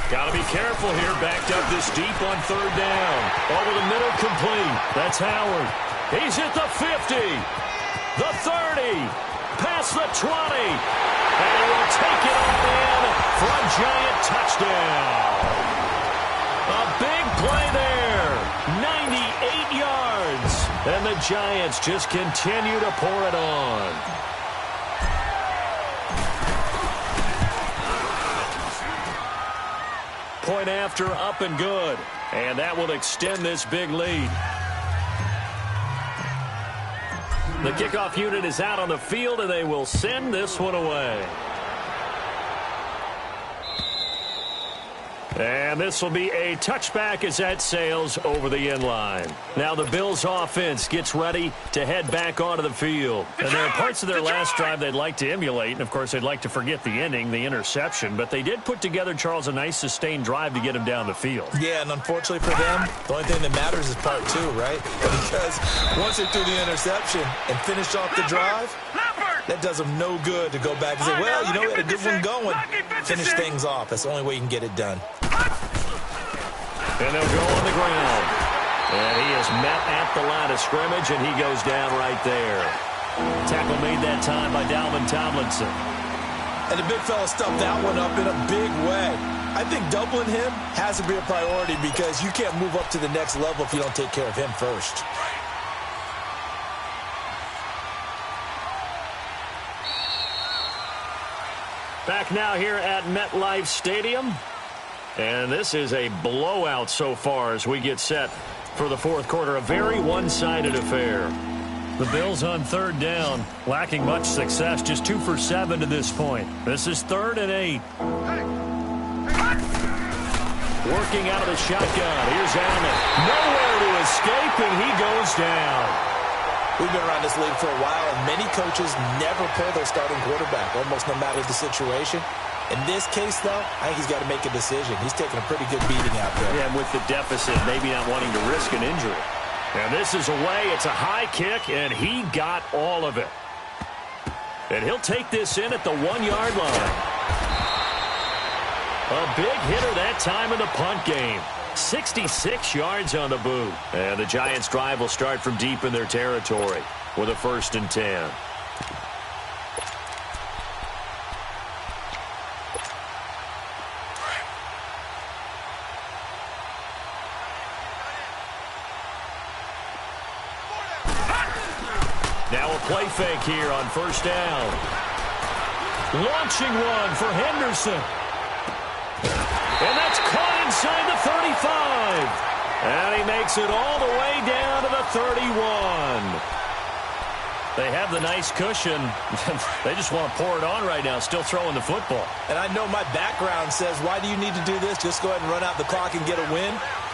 Got to be careful here, backed up this deep on 3rd down. Over the middle, complete. That's Howard. He's at the 50, the 30, past the 20. And he will take it all in for a giant touchdown. A big play there, 98 yards, and the Giants just continue to pour it on. point after, up and good. And that will extend this big lead. The kickoff unit is out on the field, and they will send this one away. And this will be a touchback as that sails over the end line. Now the Bills offense gets ready to head back onto the field. And there are parts of their last drive they'd like to emulate. And, of course, they'd like to forget the ending, the interception. But they did put together, Charles, a nice sustained drive to get him down the field. Yeah, and unfortunately for them, the only thing that matters is part two, right? Because once they threw the interception and finished off the drive, that does them no good to go back and say, well, you know, we had a good one going. Finish things off. That's the only way you can get it done. And they'll go on the ground. And he is met at the line of scrimmage, and he goes down right there. Tackle made that time by Dalvin Tomlinson. And the big fella stuffed that one up in a big way. I think doubling him has to be a priority because you can't move up to the next level if you don't take care of him first. Back now here at MetLife Stadium. And this is a blowout so far as we get set for the fourth quarter. A very one-sided affair. The Bills on third down, lacking much success, just 2 for 7 to this point. This is 3rd and 8. Working out of the shotgun. Here's Allen. Nowhere to escape, and he goes down. We've been around this league for a while, and many coaches never pull their starting quarterback, almost no matter the situation. In this case, though, I think he's got to make a decision. He's taking a pretty good beating out there. Yeah, and with the deficit, maybe not wanting to risk an injury. And this is away. It's a high kick, and he got all of it. And he'll take this in at the 1-yard line. A big hitter that time in the punt game. 66 yards on the boot. And the Giants' drive will start from deep in their territory with a 1st and 10. Now a play fake here on 1st down. Launching one for Henderson. And that's caught inside the 35. And he makes it all the way down to the 31. They have the nice cushion. They just want to pour it on right now, still throwing the football. And I know my background says, why do you need to do this? Just go ahead and run out the clock and get a win.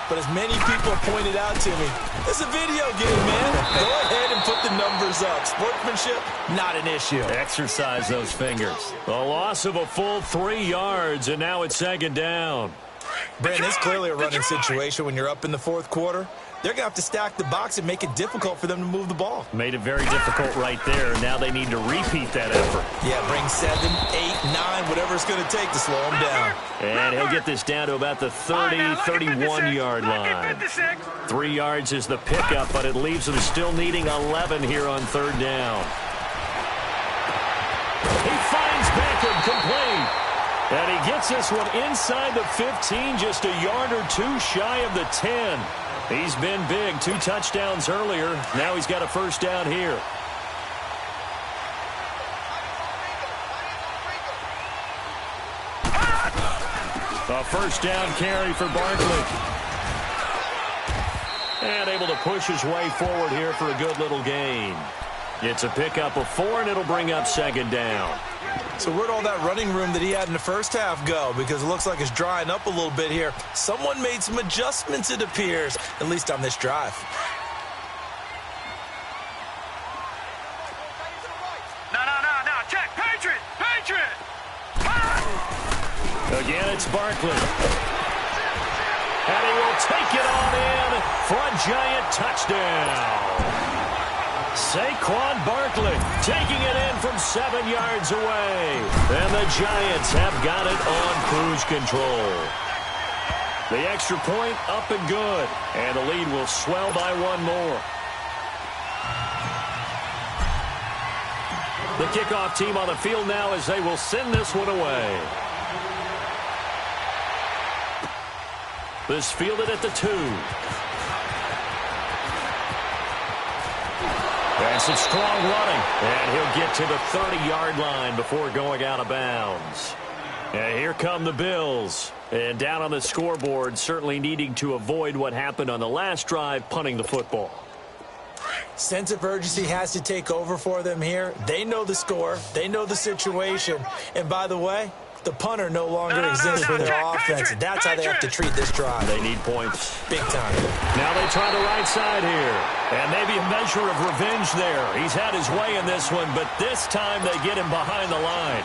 But as many people have pointed out to me, it's a video game, man. Go ahead and put the numbers up. Sportsmanship, not an issue. Exercise those fingers. A loss of a full 3 yards, and now it's 2nd down. Brandon, it's clearly a running situation when you're up in the 4th quarter. They're going to have to stack the box and make it difficult for them to move the ball. Made it very difficult right there. Now they need to repeat that effort. Yeah, bring 7, 8, 9, whatever it's going to take to slow him down. And he'll get this down to about the 30, 31-yard line. 3 yards is the pickup, but it leaves them still needing 11 here on 3rd down. He finds Beckham complete. And he gets this one inside the 15, just a yard or 2 shy of the 10. He's been big, 2 touchdowns earlier. Now he's got a 1st down here. A 1st down carry for Barkley. And able to push his way forward here for a good little gain. It's a pickup of 4, and it'll bring up 2nd down. So where'd all that running room that he had in the first half go? Because it looks like it's drying up a little bit here. Someone made some adjustments, it appears, at least on this drive. No. Check. Patriot. Again, it's Barkley. And he will take it on in for a Giant touchdown. Saquon Barkley taking it in from 7 yards away. And the Giants have got it on cruise control. The extra point up and good. And the lead will swell by 1 more. The kickoff team on the field now as they will send this one away. This fielded at the 2. And some strong running. And he'll get to the 30-yard line before going out of bounds. And here come the Bills. And down on the scoreboard, certainly needing to avoid what happened on the last drive, punting the football. Sense of urgency has to take over for them here. They know the score. They know the situation. And by the way, the punter no longer exists for their offense. That's how they have to treat this drive. They need points. Big time. Now they try the right side here. And maybe a measure of revenge there. He's had his way in this one, but this time they get him behind the line.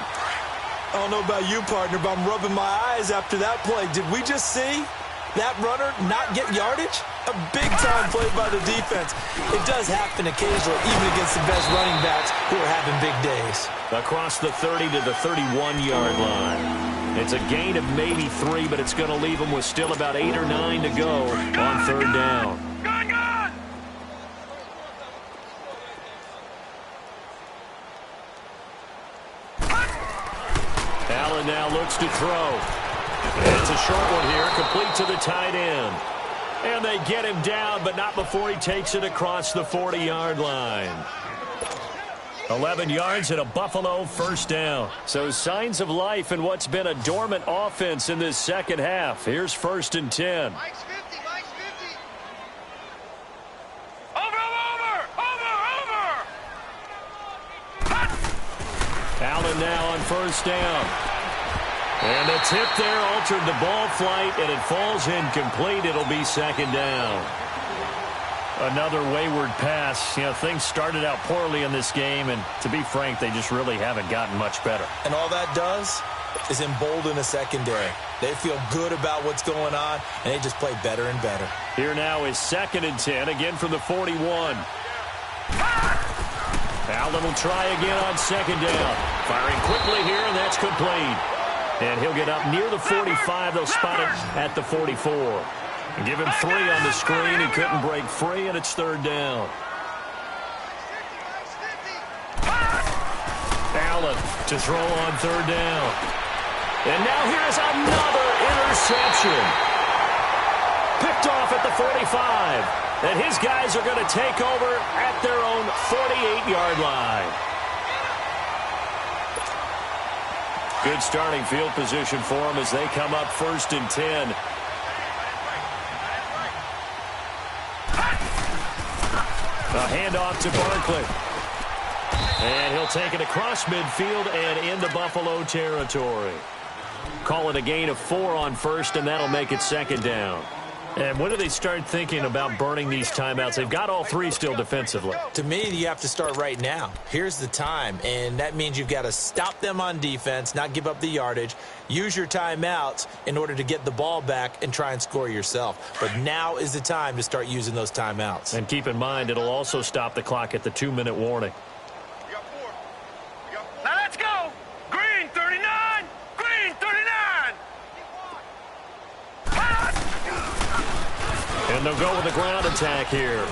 I don't know about you, partner, but I'm rubbing my eyes after that play. Did we just see that runner not get yardage? A big-time play by the defense. It does happen occasionally, even against the best running backs who are having big days. Across the 30 to the 31-yard line. It's a gain of maybe 3, but it's going to leave them with still about 8 or 9 to go on third down. Allen now looks to throw. And it's a short one here, complete to the tight end. And they get him down, but not before he takes it across the 40-yard line. 11 yards and a Buffalo first down. So signs of life in what's been a dormant offense in this second half. Here's 1st and 10. Mike's 50. Over. Allen now on first down. And a tip there altered the ball flight, and it falls incomplete. It'll be 2nd down. Another wayward pass. You know, things started out poorly in this game, and to be frank, they just really haven't gotten much better. And all that does is embolden a secondary. They feel good about what's going on, and they just play better and better. Here now is 2nd and 10, again from the 41. Allen will try again on 2nd down. Firing quickly here, and that's complete. And he'll get up near the 45. They'll spot it at the 44. And give him 3 on the screen. He couldn't break free, and it's 3rd down. Allen to throw on 3rd down. And now here's another interception. Picked off at the 45. And his guys are going to take over at their own 48-yard line. Good starting field position for them as they come up 1st and 10. A handoff to Barkley. And he'll take it across midfield and into Buffalo territory. Call it a gain of 4 on 1st, and that'll make it 2nd down. And when do they start thinking about burning these timeouts? They've got all 3 still defensively. To me, you have to start right now. Here's the time, and that means you've got to stop them on defense, not give up the yardage, use your timeouts in order to get the ball back and try and score yourself. But now is the time to start using those timeouts. And keep in mind, it'll also stop the clock at the 2-minute warning. Now let's go. Green 39. Green 39. And they'll go with the ground attack here.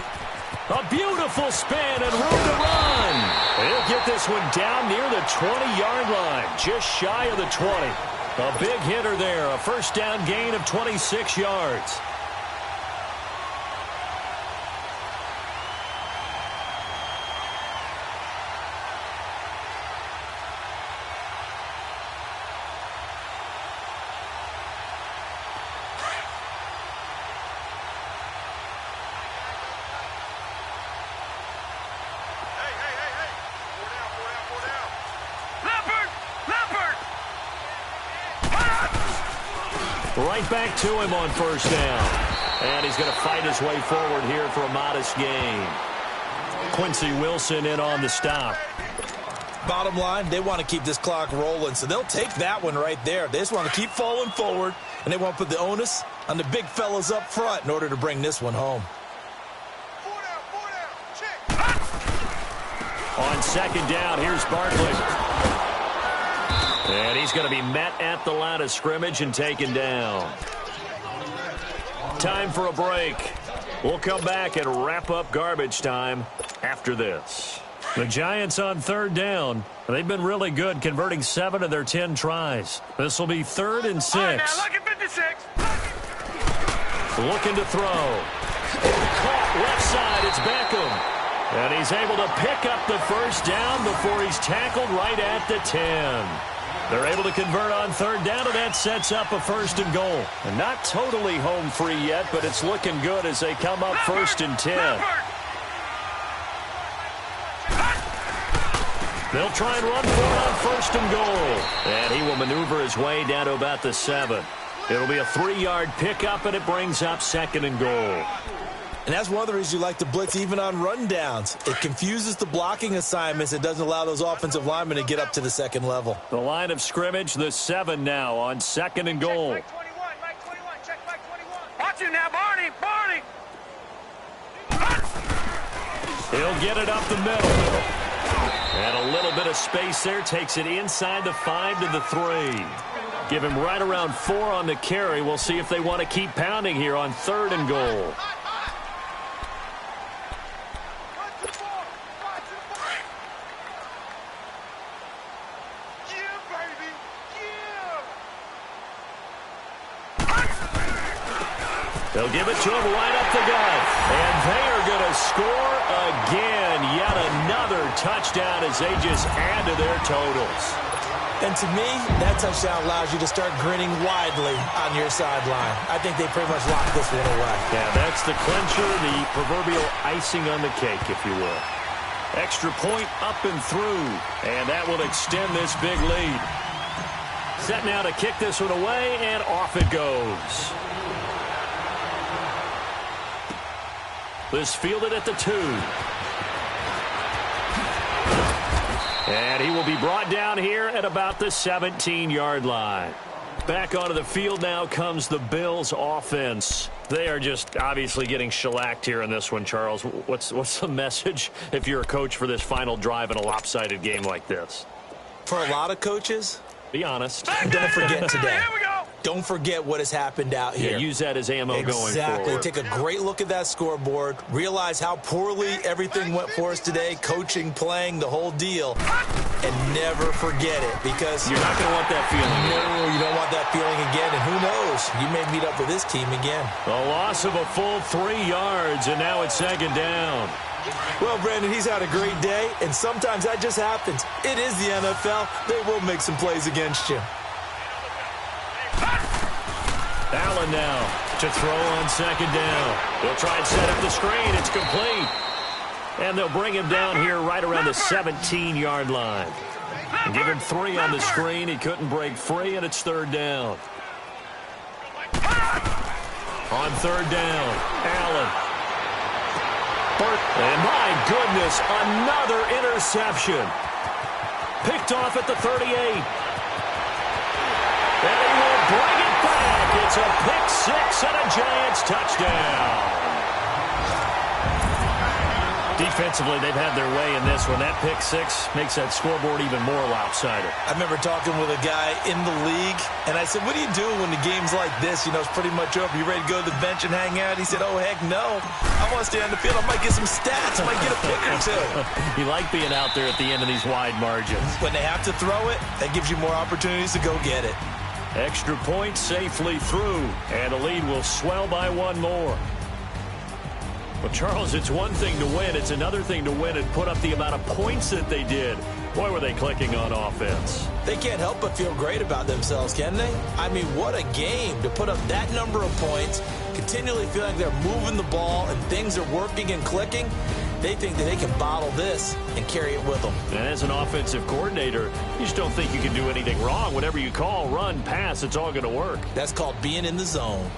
A beautiful spin and room to run. They'll get this one down near the 20-yard line, just shy of the 20. A big hitter there, a first down gain of 26 yards. Right back to him on first down. And he's going to fight his way forward here for a modest gain. Quincy Wilson in on the stop. Bottom line, they want to keep this clock rolling, so they'll take that one right there. They just want to keep falling forward, and they want to put the onus on the big fellas up front in order to bring this one home. On second down, here's Barkley. And he's going to be met at the line of scrimmage and taken down. Time for a break. We'll come back and wrap up garbage time after this. The Giants on third down. They've been really good, converting 7 of their 10 tries. This will be 3rd and 6. Right, now look at 56. Looking to throw. Caught left side. It's Beckham. And he's able to pick up the first down before he's tackled right at the 10. They're able to convert on third down, and that sets up a 1st and goal. And not totally home free yet, but it's looking good as they come up 1st and 10. They'll try and run for it on 1st and goal. And he will maneuver his way down to about the 7. It'll be a 3-yard pickup, and it brings up 2nd and goal. And that's one of the reasons you like to blitz even on rundowns. It confuses the blocking assignments. It doesn't allow those offensive linemen to get up to the second level. The line of scrimmage, the 7 now on 2nd and goal. Check Mike 21, check Mike 21. Watch you now, Barney. He'll get it up the middle. And a little bit of space there. Takes it inside the 5 to the 3. Give him right around 4 on the carry. We'll see if they want to keep pounding here on 3rd and goal. They'll give it to him right up the gut. And they are going to score again. Yet another touchdown as they just add to their totals. And to me, that touchdown allows you to start grinning widely on your sideline. I think they pretty much locked this one away. Yeah, that's the clincher, the proverbial icing on the cake, if you will. Extra point up and through. And that will extend this big lead. Set now to kick this one away, and off it goes. This fielded at the 2. And he will be brought down here at about the 17-yard line. Back onto the field now comes the Bills offense. They are just obviously getting shellacked here in this one, Charles. What's the message if you're a coach for this final drive in a lopsided game like this? For a lot of coaches, be honest. Don't forget today. Here we go. Don't forget what has happened out here. Yeah, use that as ammo going forward. Exactly. Take a great look at that scoreboard. Realize how poorly everything went for us today. Coaching, playing, the whole deal. And never forget it, because you're not going to want that feeling. No, you don't want that feeling again. And who knows? You may meet up with this team again. A loss of a full 3 yards, and now it's 2nd down. Well, Brandon, he's had a great day, and sometimes that just happens. It is the NFL. They will make some plays against you. Allen now to throw on 2nd down. They'll try and set up the screen. It's complete. And they'll bring him down here right around the 17-yard line. And give him 3 on the screen. He couldn't break free, and it's 3rd down. On 3rd down, Allen. And my goodness, another interception. Picked off at the 38. And he will bring it back. It's a pick 6 and a Giants touchdown. Defensively, they've had their way in this one. That pick 6 makes that scoreboard even more lopsided. I remember talking with a guy in the league, and I said, what do you do when the game's like this? You know, it's pretty much over. You ready to go to the bench and hang out? He said, oh, heck no. I want to stay on the field. I might get some stats. I might get a pick or 2. You like being out there at the end of these wide margins. When they have to throw it, that gives you more opportunities to go get it. Extra point safely through, and the lead will swell by 1 more. Well, Charles, it's one thing to win. It's another thing to win and put up the amount of points that they did. Boy, were they clicking on offense. They can't help but feel great about themselves, can they? I mean, what a game to put up that number of points, continually feeling like they're moving the ball and things are working and clicking. They think that they can bottle this and carry it with them. And as an offensive coordinator, you just don't think you can do anything wrong. Whatever you call, run, pass, it's all going to work. That's called being in the zone.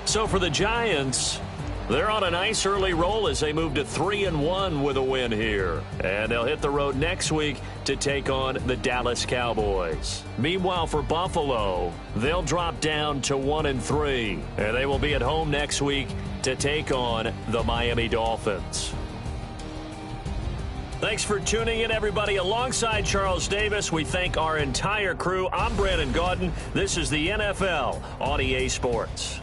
So for the Giants, they're on a nice early roll as they move to 3-1 with a win here. And they'll hit the road next week to take on the Dallas Cowboys. Meanwhile, for Buffalo, they'll drop down to 1-3. And they will be at home next week to take on the Miami Dolphins. Thanks for tuning in, everybody. Alongside Charles Davis, we thank our entire crew. I'm Brandon Gaudin. This is the NFL on EA Sports.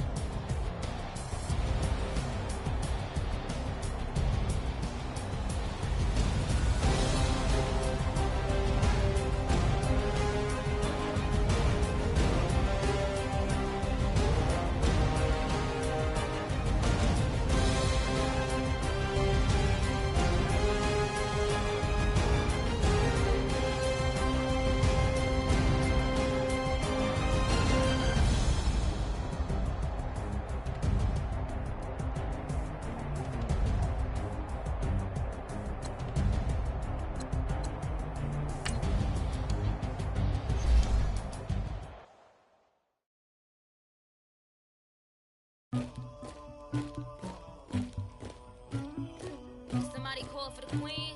Somebody call for the queen.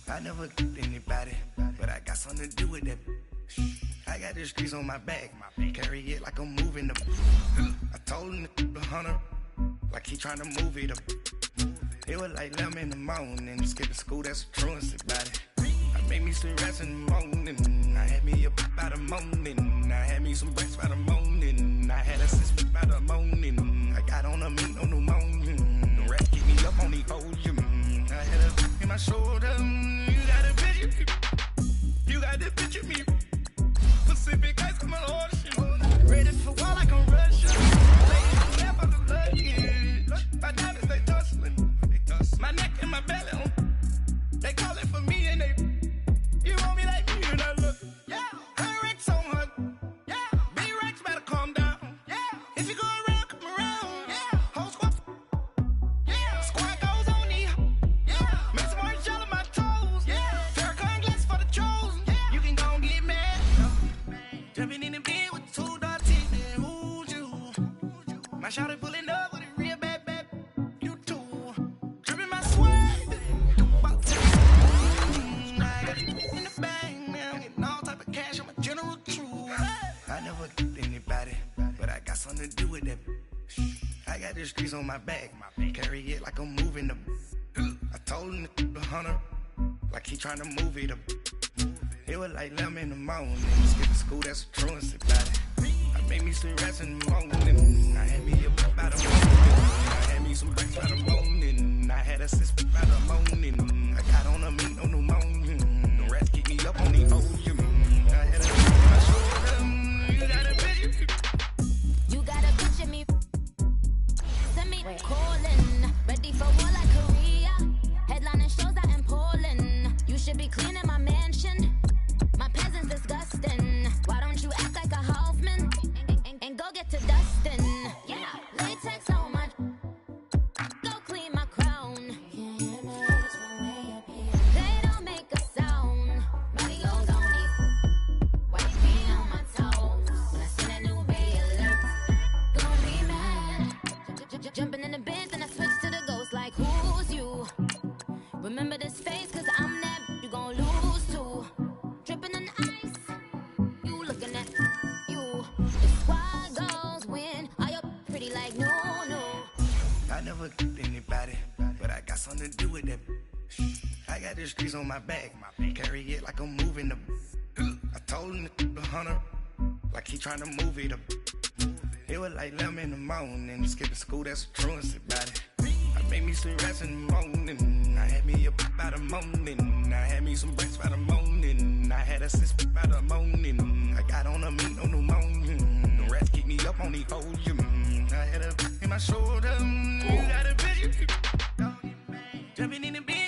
I never get anybody, but I got something to do with that. I got the streets on my back, carry it like I'm moving the. I told him the hunter, like he trying to move it up. It was like 11 in the morning, skipping school, that's a truancy about it. I made me some rest in the morning, I had me up by the morning, I had me some breaks by the morning, I had a sister by the morning, I got on a meat on the morning, the rats keep me up on the podium, I had a in my shoulder, you got a picture me, you got the picture me, Pacific ice come on ocean, ready for war like I'm Russian, ladies left on the luggage, my diamonds they tussling, my neck and my belly on, they calling for me and they, you want me like me and I look, yeah, her Rex on her, yeah, B-Rex better calm down, yeah, if you go around, come around, yeah, whole squad, yeah, squad goes on the, yeah, make some orange gel on my toes, yeah, Farrakhan glass for the trolls, yeah, you can go and get mad, jumping in the bed with 2 dark teeth, and who's you, my shawty pulling up with a real bad, you too, dripping my sweat, in the bag, man, getting all type of cash, I'm a general true. I never get anybody, but I got something to do with that. I got the streets on my back, carry it like I'm moving the. I told him the hunter, like he trying to move it up. It was like 11 in the morning, skipping school, that's a truancy about it. I made me some rest in the morning, I had me up by the morning, I had me some breaks by the morning, I had a sister by the morning, I got on a meat on the morning, the rats keep me up on the podium, I had a on my shoulder, you got a picture, You got a picture me. Send me calling. Ready for war like Korea. Headlining shows out in Poland. You should be cleaning my mansion. My peasants disgusting. Why don't you act like a Hoffman and go get to dustin'? Yeah, latex on my. Go clean my crown. They don't make a sound. Body goes on me. White bean on my toes. When I see that new bay alert, gonna be mad. Jumping in the bins and I switch to the ghost like who's you? Remember this face cause I'm that you gon' lose too. Dripping in ice, you looking at you. The squad goes win. Are you pretty like no? I never get anybody, but I got something to do with that. I got the streets on my back, carry it like I'm moving the. I told him the hunter, like he trying to move it up. It was like 11 in the morning, skipping school, that's a truancy about it. I made me some rest in the morning, I had me up by the morning, I had me some breaks by the morning, I had a sister by the morning, I got on a meat on the morning, the rats keep me up on the podium, I had a in my shoulder, you got a picture, jumping in the bed.